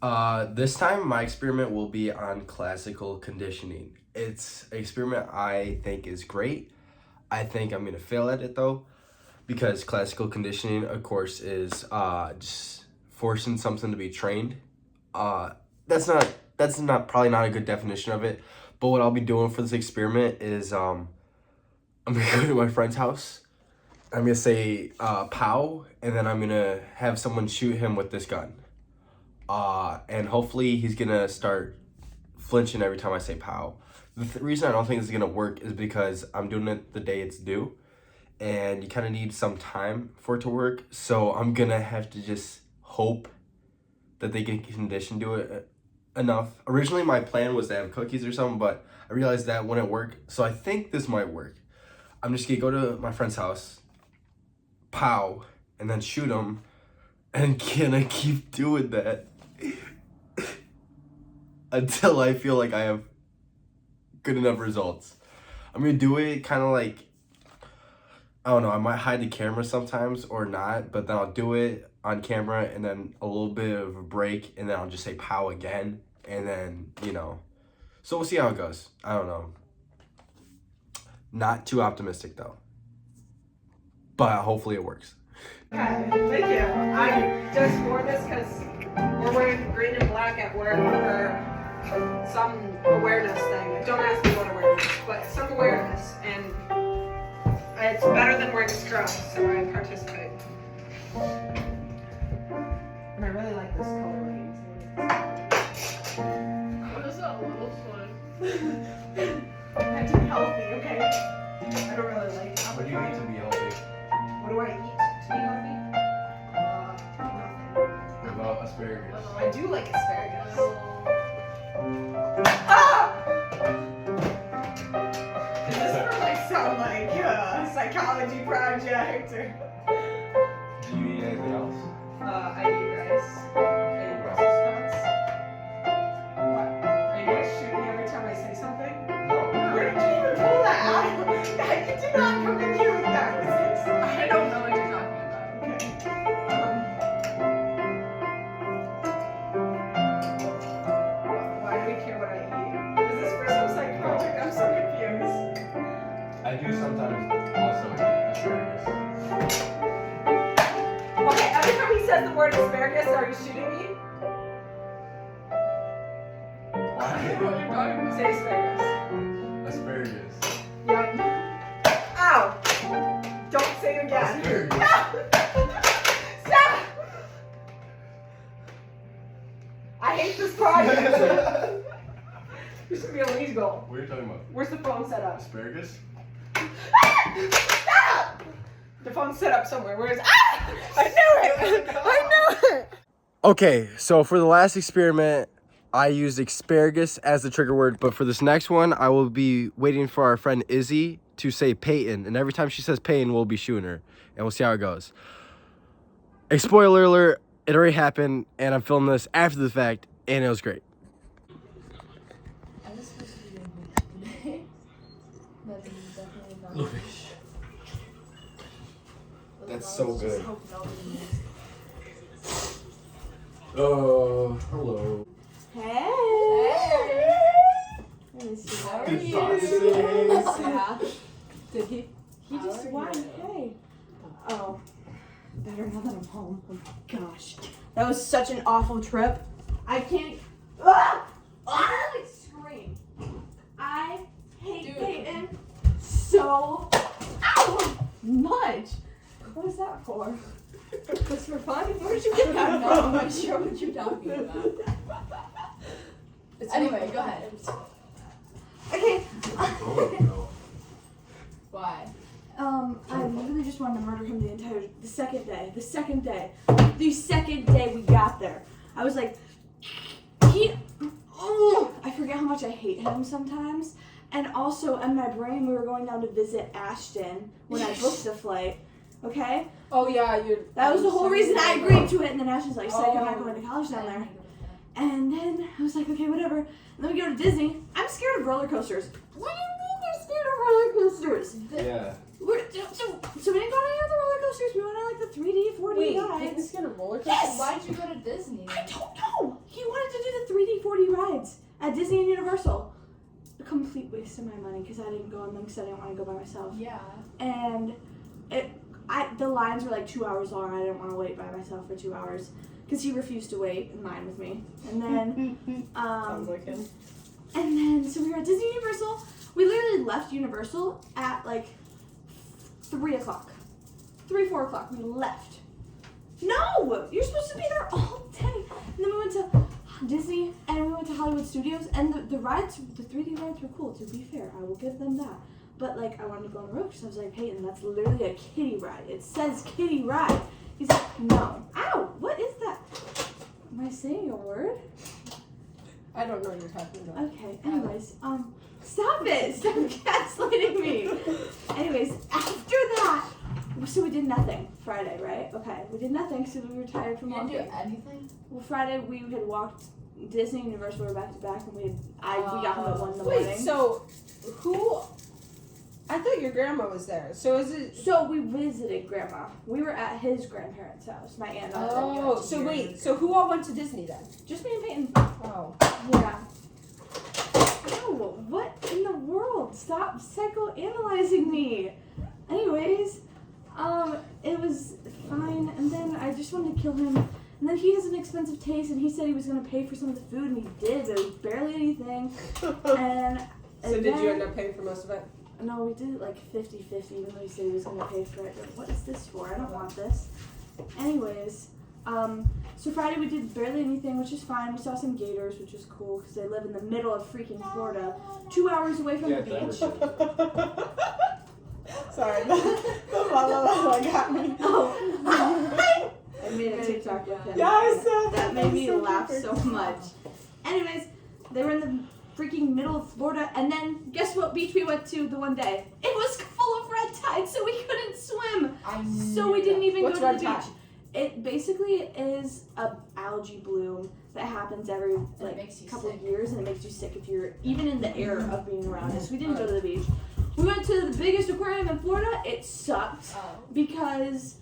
This time my experiment will be on classical conditioning. It's an experiment I think is great. I think I'm gonna fail at it though, because classical conditioning, of course, is just forcing something to be trained. Uh, that's not probably not a good definition of it. But what I'll be doing for this experiment is I'm gonna go to my friend's house. I'm gonna say pow, and then I'm gonna have someone shoot him with this gun. And hopefully he's gonna start flinching every time I say pow. The reason I don't think this is gonna work is because I'm doing it the day it's due, and you kind of need some time for it to work. So I'm gonna have to just hope that they can condition to it enough. Originally, my plan was to have cookies or something, but I realized that wouldn't work. So I think this might work. I'm just gonna go to my friend's house, pow, and then shoot him, and gonna keep doing that until I feel like I have good enough results. I'm gonna do it kind of like, I don't know, I might hide the camera sometimes or not, but then I'll do it on camera and then a little bit of a break, and then I'll just say pow again, and then, so we'll see how it goes. I don't know. Not too optimistic though, but hopefully it works. Okay, thank you. I just wore this because we're wearing green and black at work for some awareness thing. Don't ask me what awareness, but some awareness, and it's better than wearing straws, so I participate. And I really like this colorway. What is that little fun? I do healthy, okay? I don't really like What do you need to be healthy? What do I eat to be healthy? Nothing. What about asparagus? I do like asparagus. Ah! Is this for like some psychology project or? Do you eat anything else? I eat rice. I eat Brussels sprouts. What? Are you gonna shoot me every time I say something? No. Where did you even pull that out? You did not come in here with that. I don't know what you're talking about. Why do we care what I eat? Is this for some psych project? I'm so confused. I do sometimes also eat asparagus. Okay, every time he says the word asparagus, are you shooting me? I don't know what you're talking about. Say asparagus. Asparagus. Yeah. Ow! Don't say it again. Asparagus. No! Stop! I hate this project. This should be illegal. What are you talking about? Where's the phone set up? Asparagus? Stop! The phone's set up somewhere. Where is? Ah! I knew it! I knew it! Okay, so for the last experiment, I used asparagus as the trigger word, but for this next one, I will be waiting for our friend Izzy to say Peyton, and every time she says Peyton, we'll be shooting her, and we'll see how it goes. A spoiler alert, it already happened, and I'm filming this after the fact, and it was great. I was supposed to be doing this today. But this is definitely not. That's so good. Just hope nobody knows. Oh, hello. Hey! How are you? Yeah. Did he? He just won. Hey. Oh. Better now that I'm home. Oh my gosh. That was such an awful trip. I can't. Ah! I like scream. I hate Peyton so much. What is that for? Just for fun? Where did you get that No, I'm from? not sure what you're talking about. Anyway, go ahead. Okay. Why? I literally just wanted to murder him the second day we got there. I was like, I forget how much I hate him sometimes. And also in my brain, we were going down to visit Ashton when I booked the flight. Okay? Oh yeah, That was the whole reason I agreed to it. And then Ashton's like, psych, I'm not going to college down there. And then I was like, okay, whatever. And then we go to Disney. I'm scared of roller coasters. What do you mean you're scared of roller coasters? Yeah. So we didn't go to any of the roller coasters. We went on like the 3D, 4D Wait, rides. Peyton's scared of roller coasters? Yes! Why'd you go to Disney? I don't know. He wanted at Disney and Universal. A complete waste of my money because I didn't go on them because I didn't want to go by myself. Yeah. And the lines were like 2 hours long. I didn't want to wait by myself for 2 hours because he refused to wait in line with me. And then, Sounds like him. and then so we were at Disney Universal. We literally left Universal at like 3 o'clock, 4 o'clock. We left. No, you're supposed to be there all day. And then we went to Disney and we went to Hollywood Studios, and the rides, the 3D rides were cool. To be fair, I will give them that. But like, I wanted to go on the road because I was like, Peyton, that's literally a kiddie ride. It says kiddie ride. He's like, no. Ow, what is that? Am I saying a word? I don't know what you're talking about. Okay, anyways, stop it. Stop gaslighting me. Anyways, after that, so we did nothing Friday, right? Okay, we did nothing because we were tired from You didn't walking. do anything? Well, Friday we had walked Disney and Universal, we were back to back, and we got home at 1 in the morning. Wait, so who? I thought your grandma was there. So is it? So we visited Grandma. We were at his grandparents' house, my aunt and uncle. Oh, so wait. So who all went to Disney then? Just me and Peyton. Oh. Yeah. No, what in the world? Stop psychoanalyzing me. Anyways, it was fine, and then I just wanted to kill him. And then he has an expensive taste, and he said he was gonna pay for some of the food, and he did, but it was barely anything. And So did you end up paying for most of it? No, we did it like 50-50, even though he said he was gonna pay for it. But what is this for? I don't want this. Anyways, so Friday we did barely anything, which is fine. We saw some gators, which is cool because they live in the middle of freaking Florida, 2 hours away from the beach. Sorry, the la got me. Oh, I made a TikTok with him. Yeah, I saw That made me so laugh perfect. so much. Anyways, they were in the freaking middle of Florida, and then guess what beach we went to the one day? It was full of red tide, so we couldn't swim. So we didn't even What's go to red the tide? beach. It basically is a algae bloom that happens every like makes you couple sick. of years, and it makes you sick if you're even in the air of being around it. So we didn't go to the beach. We went to the biggest aquarium in Florida. It sucked Oh. because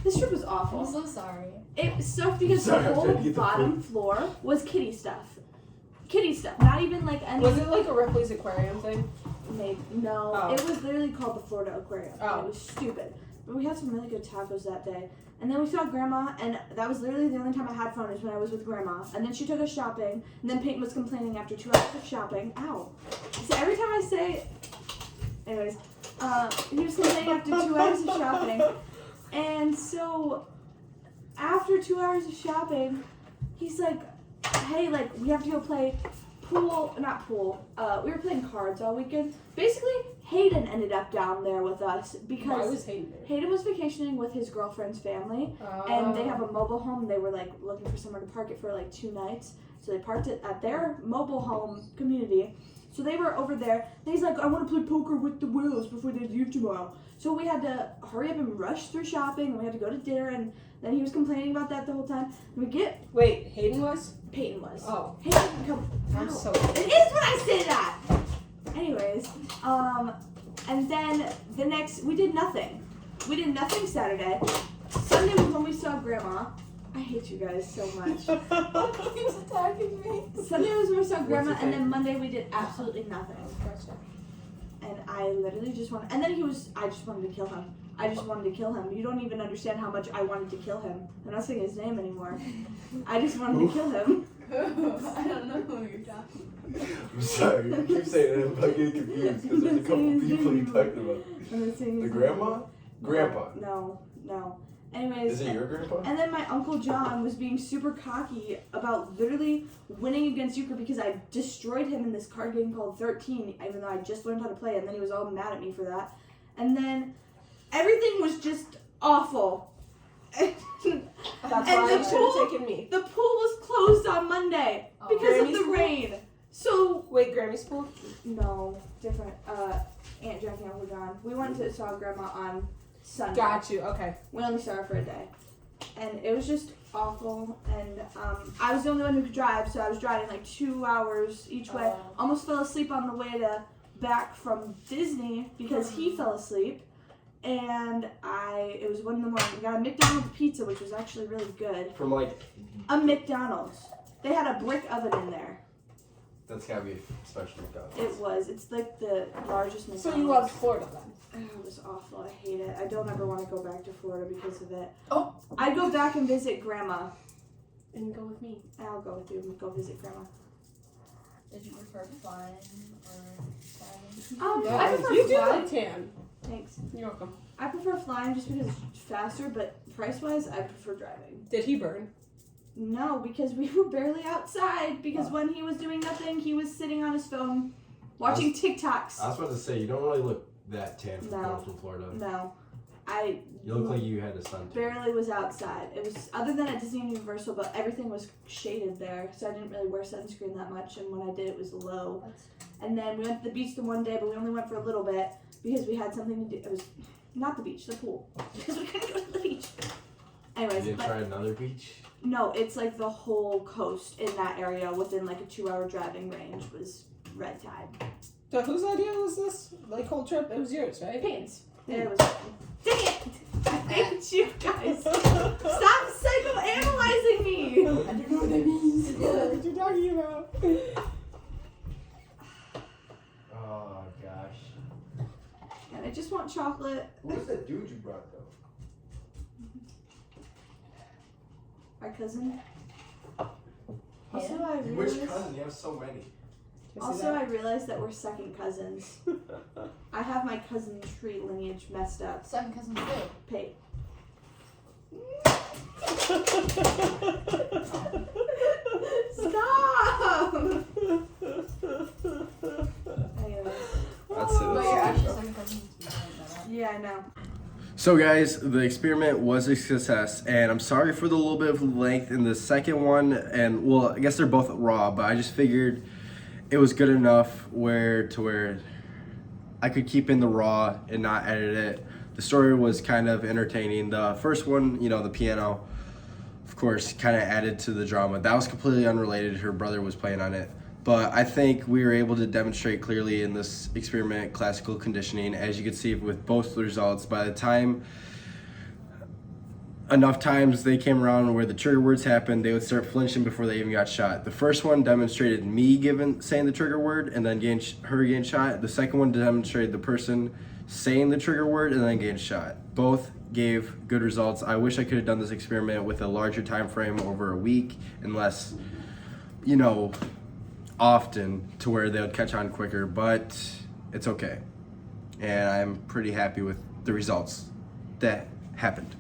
this trip was I'm awful. so sorry. It sucked because Sorry, the I'm whole trying to get the bottom floor was kitty stuff. Kitty stuff, not even like any. Was it like a Ripley's Aquarium thing? Maybe no. Oh. It was literally called the Florida Aquarium. Oh. It was stupid. But we had some really good tacos that day. And then we saw Grandma, and that was literally the only time I had fun is when I was with Grandma. And then she took us shopping, and then Peyton was complaining after 2 hours of shopping. Ow. So every time I say, anyways, he was complaining after 2 hours of shopping. And so after 2 hours of shopping, he's like, hey, like, we have to go play not pool. We were playing cards all weekend. Basically, Hayden ended up down there with us Why because was Hayden there? Hayden was vacationing with his girlfriend's family, and they have a mobile home. They were like looking for somewhere to park it for like 2 nights, so they parked it at their mobile home community. So they were over there. And he's like, I want to play poker with the Wills before they leave tomorrow. So we had to hurry up and rush through shopping, and we had to go to dinner, and then he was complaining about that the whole time. And Wait, Hayden was? Peyton was. Oh. Hayden, come. I'm Ow. so. It is when I say that. Anyways, and then we did nothing. We did nothing Saturday. Sunday was when we saw Grandma. I hate you guys so much. He was attacking me. Sunday was when we saw Grandma, your and then thing? Monday we did absolutely nothing. And I literally just wanted, and then I just wanted to kill him. I just wanted to kill him. You don't even understand how much I wanted to kill him. I'm not saying his name anymore. I just wanted to kill him. I don't know who you're talking I'm sorry, you keep saying it, I'm getting confused because there's a couple people you talking about. I'm not saying The his grandma? name. Grandpa. No. Anyways. Is it your grandpa? And then my Uncle John was being super cocky about literally winning against Euchre because I destroyed him in this card game called 13, even though I just learned how to play, and then he was all mad at me for that. And then everything was just awful. That's And why the you should pool- have taken me. The pool was closed on Monday Oh. because of Grammy's the pool? rain. So, Wait, Grammy's pool? no, different. Aunt Jackie and Uncle John. We went to saw Grandma on Sunday. Got you. Okay. We only saw her for a day. And it was just awful. And I was the only one who could drive, so I was driving like 2 hours each way. Oh. Almost fell asleep on the way back from Disney because he fell asleep. And it was 1 in the morning. We got a McDonald's pizza, which was actually really good. From like, A McDonald's. They had a brick oven in there. That's gotta be a special McDonald's. It was. It's like the largest McDonald's. So you loved Florida then? Oh, it was awful. I hate it. I don't ever want to go back to Florida because of it. Oh. I'd go back and visit Grandma. And go with me. I'll go with you and go visit Grandma. Did you prefer flying or driving? I prefer You do flying. look tan. Thanks. You're welcome. I prefer flying just because it's faster, but price-wise, I prefer driving. Did he burn? No, because we were barely outside. Because when he was doing nothing, he was sitting on his phone, watching TikToks. I was about to say, you don't really look that tan from No. coming from Florida. No, I You look like you had a sun tan. barely was outside. It was other than at Disney and Universal, but everything was shaded there, so I didn't really wear sunscreen that much. And when I did, it was low. And then we went to the beach the one day, but we only went for a little bit because we had something to do. It was not the beach, the pool, because we couldn't go to the beach. You Anyways, didn't but try another beach? no, it's like the whole coast in that area within like a 2-hour driving range was red tide. So whose idea was this? Like whole trip? It was yours, right? Pains. It was. Dang it! I hate you guys. Stop psychoanalyzing me. I don't know what that means. What you talking about? Oh, gosh. And I just want chocolate. Who was that dude you brought, though? Our cousin. Also, I Which realized. cousin? You have so many. Can I see Also, that? I realized that we're second cousins. I have my cousin tree lineage messed up. Second cousin too. Pay. Stop! Anyways. That's it. But you're actually second cousin to be Yeah, I know. So guys, the experiment was a success, and I'm sorry for the little bit of length in the second one, and well, I guess they're both raw, but I just figured it was good enough where I could keep in the raw and not edit it. The story was kind of entertaining. The first one, you know, the piano, of course, kind of added to the drama. That was completely unrelated. Her brother was playing on it. But I think we were able to demonstrate clearly in this experiment classical conditioning, as you can see with both the results. By the time enough times they came around where the trigger words happened, they would start flinching before they even got shot. The first one demonstrated me saying the trigger word and then her getting shot. The second one demonstrated the person saying the trigger word and then getting shot. Both gave good results. I wish I could have done this experiment with a larger time frame over a week and less, you know, often to where they would catch on quicker, but it's okay. And I'm pretty happy with the results that happened.